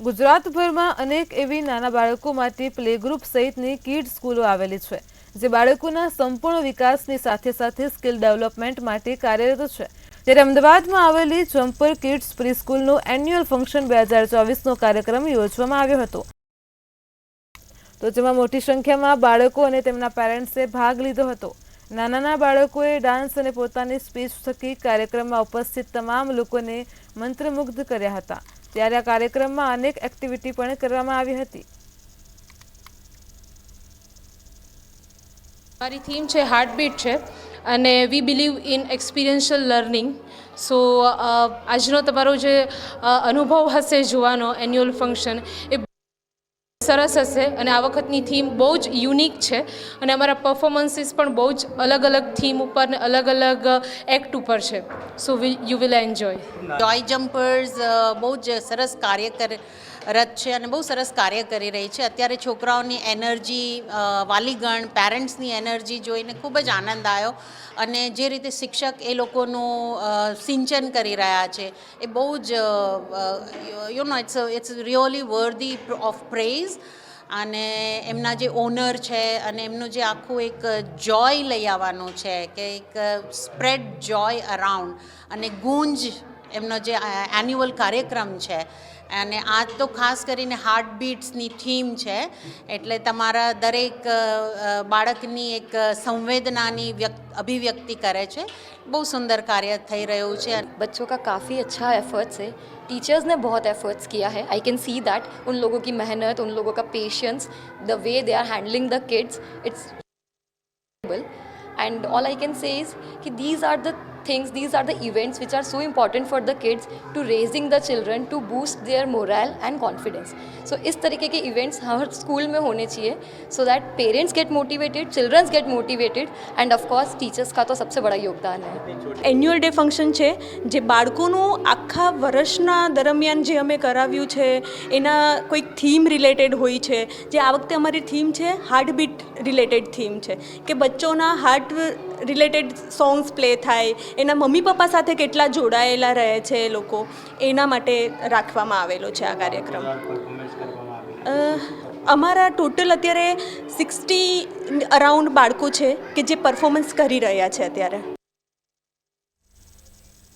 ગુજરાતભરમાં અનેક એવી નાના બાળકો માટે પ્લે ગ્રુપ સહિતની કિડ્સ સ્કૂલો આવેલી છે, જે બાળકોના સંપૂર્ણ વિકાસની સાથે સાથે સ્કિલ ડેવલપમેન્ટ માટે કાર્યરત છે। ત્યારે અમદાવાદમાં આવેલી જમ્પર કિડ્સ પ્રીસ્કૂલનો એન્યુઅલ ફંક્શન 2024નો કાર્યક્રમ યોજવામાં આવ્યો હતો, તો જેમાં મોટી સંખ્યામાં બાળકો અને તેમના પેરેન્ટ્સે ભાગ લીધો હતો। નાના બાળકોએ ડાન્સ અને પોતાની સ્પીચ થકી કાર્યક્રમમાં ઉપસ્થિત તમામ લોકોને મંત્રમુગ્ધ કર્યા હતા। ત્યારે આ કાર્યક્રમમાં અનેક એક્ટિવિટી પણ કરવામાં આવી હતી। મારી થીમ છે હાર્ટબીટ છે અને વી બિલીવ ઇન એક્સપિરિયન્શિયલ લર્નિંગ। સો આજનો તમારો જે અનુભવ હશે જોવાનો એન્યુઅલ ફંક્શન એ સરસ હશે અને આ વખતની થીમ બહુ જ યુનિક છે અને અમારા પરફોર્મન્સીસ પણ બહુ જ અલગ અલગ થીમ ઉપર ને અલગ અલગ એક્ટ ઉપર છે। So you will enjoy. Joy Jumpers બહુ જ સરસ કાર્યરત છે અને બહુ સરસ કાર્ય કરી રહી છે। અત્યારે છોકરાઓની એનર્જી, વાલીગણ, પેરેન્ટ્સની એનર્જી જોઈને ખૂબ જ આનંદ આવ્યો અને જે રીતે શિક્ષક એ લોકોનું સિંચન કરી રહ્યા છે એ બહુ જ ઇટ્સ રિયલી વર્ધી ઓફ પ્રેઝ। અને એમના જે ઓનર છે અને એમનું જે આખું એક જોય લઈ આવવાનું છે કે એક સ્પ્રેડ જોય અરાઉન્ડ અને ગુંજ એમનો જે એન્યુઅલ કાર્યક્રમ છે અને આ તો ખાસ કરીને હાર્ટબીટ્સની થીમ છે એટલે તમારા દરેક બાળકની એક સંવેદનાની અભિવ્યક્તિ કરે છે। બહુ सुंदर कार्य થઈ રહ્યું છે। बच्चों का काफ़ी अच्छा एफर्ट्स है, टीचर्स ने बहुत एफर्ट्स किया है। आई कैन सी दैट उन लोगों की मेहनत, उन लोगों का patience, the way they are handling the kids, it's and all I can say is कि these are the things, these are the events which are so important for the kids to raising the children to boost their morale and confidence। so इस तरीके के events हर school में होने चाहिए so that parents get motivated, children get motivated and of course teachers का तो सबसे बड़ा योगदान है। એન્યુઅલ ડે ફંક્શન છે જે બાળકોનું આખા વર્ષના દરમિયાન જે અમે કરાવ્યું છે એના કોઈક થીમ રિલેટેડ હોય છે। જે આ વખતે અમારી થીમ છે હાર્ટબીટ રિલેટેડ થીમ છે કે બચ્ચોના હાર્ટ રિલેટેડ સોંગ્સ પ્લે થાય, એના મમ્મી પપ્પા સાથે કેટલા જોડાયેલા રહે છે એ લોકો, એના માટે રાખવામાં આવેલો છે આ કાર્યક્રમ। અમારા ટોટલ અત્યારે 60 અરાઉન્ડ બાળકો છે કે જે પરફોર્મન્સ કરી રહ્યા છે અત્યારે।